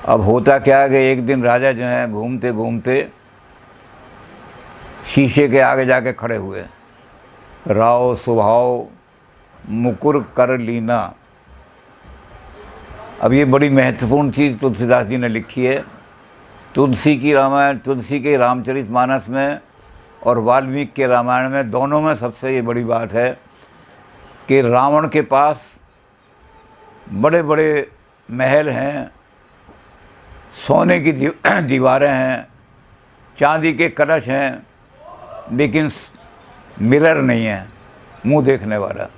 अब होता क्या कि एक दिन राजा जो हैं घूमते घूमते शीशे के आगे जाके खड़े हुए। राव स्वभाव मुकुर कर लीना। अब ये बड़ी महत्वपूर्ण चीज़ तुलसीदास जी ने लिखी है। तुलसी की रामायण, तुलसी के रामचरितमानस में और वाल्मीकि के रामायण में, दोनों में सबसे ये बड़ी बात है कि रावण के पास बड़े बड़े महल हैं, सोने की दीवारें हैं, चांदी के कलश हैं, लेकिन मिरर नहीं है, मुंह देखने वाला,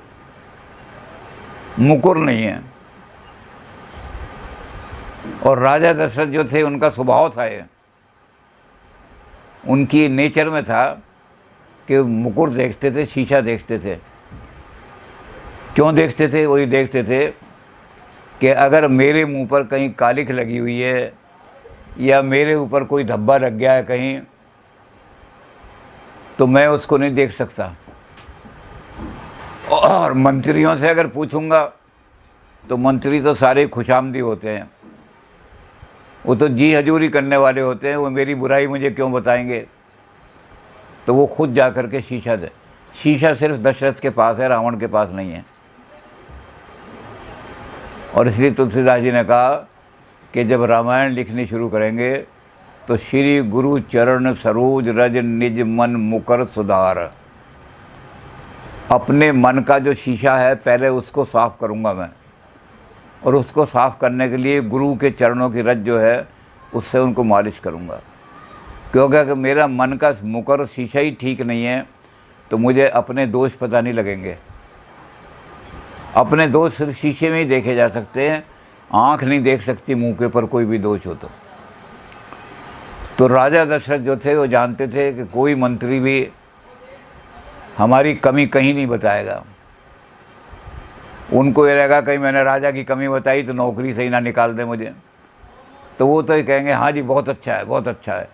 मुकुर नहीं है। और राजा दशरथ जो थे उनका स्वभाव था ये, उनकी नेचर में था कि मुकुर देखते थे, शीशा देखते थे। क्यों देखते थे? वही देखते थे कि अगर मेरे मुंह पर कहीं कालिख लगी हुई है या मेरे ऊपर कोई धब्बा लग गया है कहीं, तो मैं उसको नहीं देख सकता। और मंत्रियों से अगर पूछूंगा तो मंत्री तो सारे खुशामदी होते हैं, वो तो जी हजूरी करने वाले होते हैं, वो मेरी बुराई मुझे क्यों बताएंगे। तो वो खुद जा कर के शीशा दे। शीशा सिर्फ दशरथ के पास है, रावण के पास नहीं है। और इसलिए तुलसीदास जी ने कहा कि जब रामायण लिखनी शुरू करेंगे तो श्री गुरु चरण सरोज रज निज मन मुकर सुधार। अपने मन का जो शीशा है पहले उसको साफ़ करूँगा मैं, और उसको साफ़ करने के लिए गुरु के चरणों की रज जो है उससे उनको मालिश करूँगा। क्योंकि अगर मेरा मन का मुकर शीशा ही ठीक नहीं है तो मुझे अपने दोष पता नहीं लगेंगे। अपने दोष सिर्फ शीशे में ही देखे जा सकते हैं, आँख नहीं देख सकती मुंह के ऊपर कोई भी दोष हो। तो राजा दशरथ जो थे वो जानते थे कि कोई मंत्री भी हमारी कमी कहीं नहीं बताएगा। उनको ये रहेगा कहीं मैंने राजा की कमी बताई तो नौकरी से ही ना निकाल दे मुझे। तो वो तो ये कहेंगे हाँ जी बहुत अच्छा है, बहुत अच्छा है।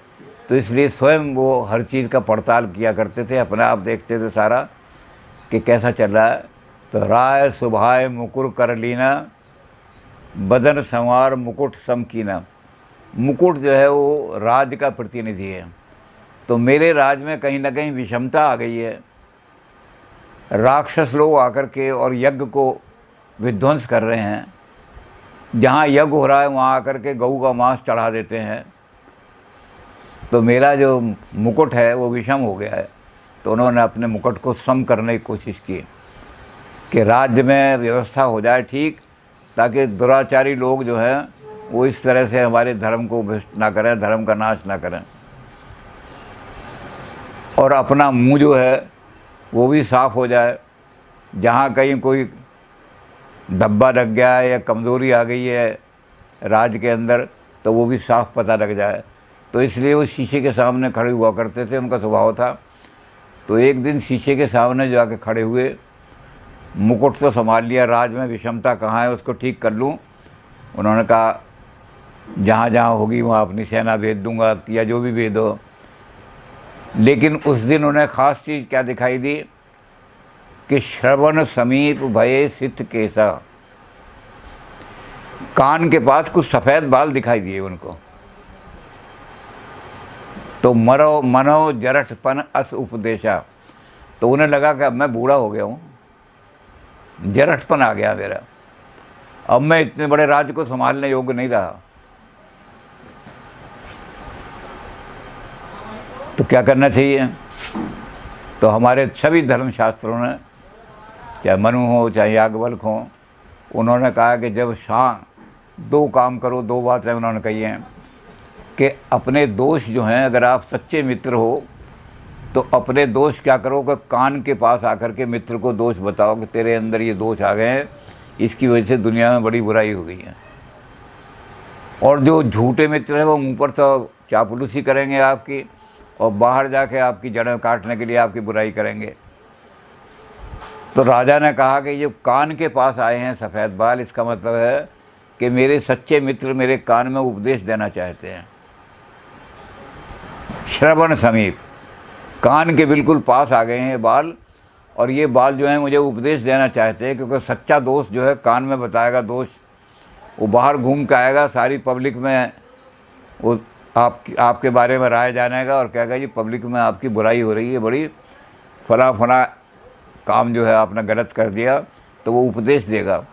तो इसलिए स्वयं वो हर चीज़ का पड़ताल किया करते थे, अपने आप देखते थे सारा कि कैसा चल रहा है। तो राय सुभाय मुकुर कर लीना, बदन संवार मुकुट सम कीना। मुकुट जो है वो राज का प्रतिनिधि है। तो मेरे राज में कहीं ना कहीं विषमता आ गई है। राक्षस लोग आकर के और यज्ञ को विध्वंस कर रहे हैं। जहाँ यज्ञ हो रहा है वहाँ आकर के गऊ का मांस चढ़ा देते हैं। तो मेरा जो मुकुट है वो विषम हो गया है। तो उन्होंने अपने मुकुट को सम करने की कोशिश की कि राज्य में व्यवस्था हो जाए ठीक, ताकि दुराचारी लोग जो हैं वो इस तरह से हमारे धर्म को भ्रष्ट ना करें, धर्म का नाश ना करें। और अपना मुंह जो है वो भी साफ़ हो जाए। जहाँ कहीं कोई धब्बा लग गया है या कमज़ोरी आ गई है राज के अंदर तो वो भी साफ़ पता लग जाए। तो इसलिए वो शीशे के सामने खड़े हुआ करते थे, उनका स्वभाव था। तो एक दिन शीशे के सामने जाके खड़े हुए, मुकुट तो संभाल लिया, राज में विषमता कहाँ है उसको ठीक कर लूँ। उन्होंने कहा जहाँ जहाँ होगी वहाँ अपनी सेना भेज दूँगा या जो भी भेज दो। लेकिन उस दिन उन्हें ख़ास चीज़ क्या दिखाई दी कि श्रवण समीप भये सित केसा। कान के पास कुछ सफ़ेद बाल दिखाई दिए उनको। तो मरो मनो जरठपन अस उपदेशा। तो उन्हें लगा कि अब मैं बूढ़ा हो गया हूँ, जरठपन आ गया मेरा, अब मैं इतने बड़े राज्य को संभालने योग्य नहीं रहा। तो क्या करना चाहिए? तो हमारे सभी धर्मशास्त्रों ने, चाहे मनु हो चाहे याज्ञवल्क्य हो, उन्होंने कहा कि जब दो काम करो, दो बातें उन्होंने कही हैं कि अपने दोष जो हैं, अगर आप सच्चे मित्र हो तो अपने दोष क्या करो कि कान के पास आकर के मित्र को दोष बताओ कि तेरे अंदर ये दोष आ गए हैं, इसकी वजह से दुनिया में बड़ी बुराई हो गई है। और जो झूठे मित्र हैं वो मुँह पर तो चापलूसी करेंगे आपकी, और बाहर जाके आपकी जड़ें काटने के लिए आपकी बुराई करेंगे। तो राजा ने कहा कि ये कान के पास आए हैं सफ़ेद बाल, इसका मतलब है कि मेरे सच्चे मित्र मेरे कान में उपदेश देना चाहते हैं। श्रवण समीप, कान के बिल्कुल पास आ गए हैं ये बाल, और ये बाल जो हैं मुझे उपदेश देना चाहते हैं, क्योंकि सच्चा दोष जो है कान में बताएगा दोष, वो बाहर घूम के आएगा, सारी पब्लिक में वो आपके बारे में राय जानेगा और कहेगा जी पब्लिक में आपकी बुराई हो रही है बड़ी, फला फला काम जो है आपने गलत कर दिया, तो वो उपदेश देगा।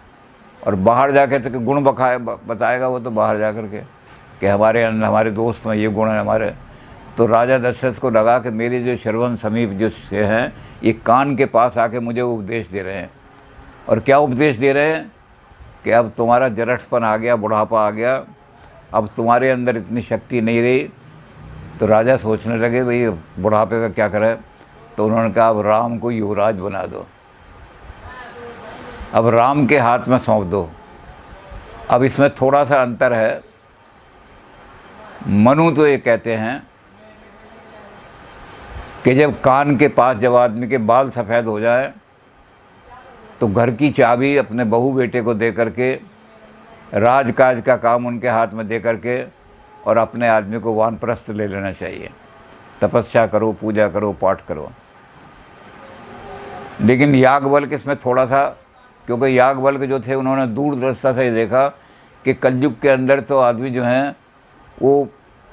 और बाहर जाकर तो गुण बताएगा वो, तो बाहर जा कर के कि हमारे दोस्त में ये गुण है हमारे। तो राजा दशरथ को लगा कि मेरे जो श्रवण समीप जो से हैं ये कान के पास आके मुझे उपदेश दे रहे हैं। और क्या उपदेश दे रहे हैं कि अब तुम्हारा जरठपन आ गया, बुढ़ापा आ गया, अब तुम्हारे अंदर इतनी शक्ति नहीं रही। तो राजा सोचने लगे भाई बुढ़ापे का क्या करें। तो उन्होंने कहा अब राम को युवराज बना दो, अब राम के हाथ में सौंप दो। अब इसमें थोड़ा सा अंतर है। मनु तो ये कहते हैं कि जब कान के पास जब आदमी के बाल सफ़ेद हो जाए तो घर की चाबी अपने बहू बेटे को दे करके, राजकाज का काम उनके हाथ में दे करके, और अपने आदमी को वानप्रस्थ ले लेना चाहिए। तपस्या करो, पूजा करो, पाठ करो। लेकिन याज्ञवल्क्य इसमें थोड़ा सा, क्योंकि याज्ञवल्क्य जो थे उन्होंने दूरदर्शिता से ही देखा कि कलयुग के अंदर तो आदमी जो हैं वो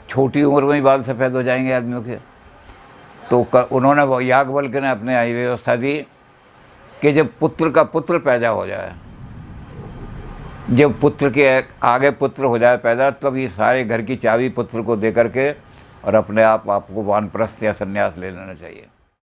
छोटी उम्र में ही बाल सफ़ेद हो जाएंगे आदमियों के। तो उन्होंने याज्ञवल्क्य ने अपने आई व्यवस्था दी कि जब पुत्र का पुत्र पैदा हो जाए, जब पुत्र के आगे पुत्र हो जाए पैदा, तब ये सारे घर की चाबी पुत्र को दे करके और अपने आपको वानप्रस्थ या संन्यास ले लेना चाहिए।